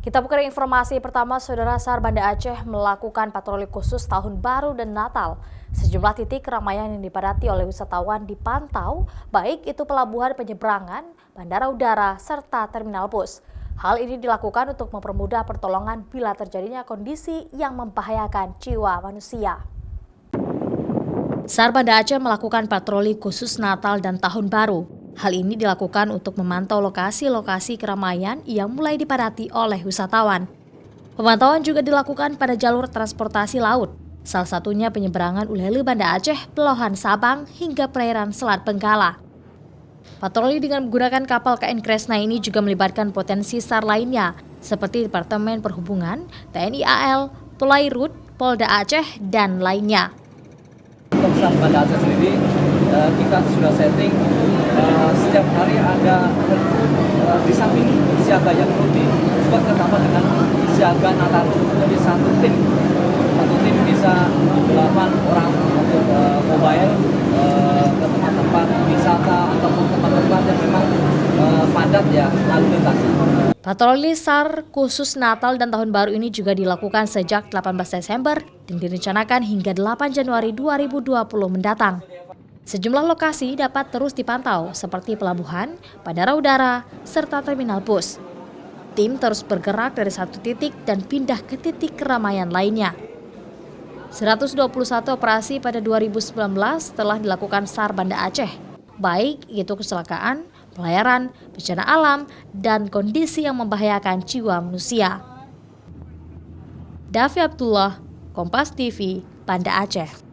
Kita buka informasi pertama, Saudara. SAR Banda Aceh melakukan patroli khusus Tahun Baru dan Natal. Sejumlah titik keramaian yang dipadati oleh wisatawan dipantau, baik itu pelabuhan penyeberangan, bandara udara, serta terminal bus. Hal ini dilakukan untuk mempermudah pertolongan bila terjadinya kondisi yang membahayakan jiwa manusia. SAR Banda Aceh melakukan patroli khusus Natal dan Tahun Baru. Hal ini dilakukan untuk memantau lokasi-lokasi keramaian yang mulai dipadati oleh wisatawan. Pemantauan juga dilakukan pada jalur transportasi laut, salah satunya penyeberangan Ulele Banda Aceh, Pelohan Sabang, hingga perairan Selat Benggala. Patroli dengan menggunakan kapal KN Kresna ini juga melibatkan potensi SAR lainnya, seperti Departemen Perhubungan, TNI AL, Polairut, Polda Aceh, dan lainnya. Untuk SAR Banda Aceh sendiri, kita sudah setting setiap hari ada di samping siaga yang rutin juga terdapat dengan siaga Nataru. Jadi satu tim bisa 8 orang untuk mobile ke tempat-tempat wisata ataupun tempat-tempat yang memang padat ya lalu lintas. Patroli SAR khusus Natal dan Tahun Baru ini juga dilakukan sejak 18 Desember dan direncanakan hingga 8 Januari 2020 mendatang. Sejumlah lokasi dapat terus dipantau seperti pelabuhan, bandara udara, serta terminal bus. Tim terus bergerak dari satu titik dan pindah ke titik keramaian lainnya. 121 operasi pada 2019 telah dilakukan SAR Banda Aceh, baik itu kecelakaan, pelayaran, bencana alam, dan kondisi yang membahayakan jiwa manusia. Davi Abdullah, Kompas TV, Banda Aceh.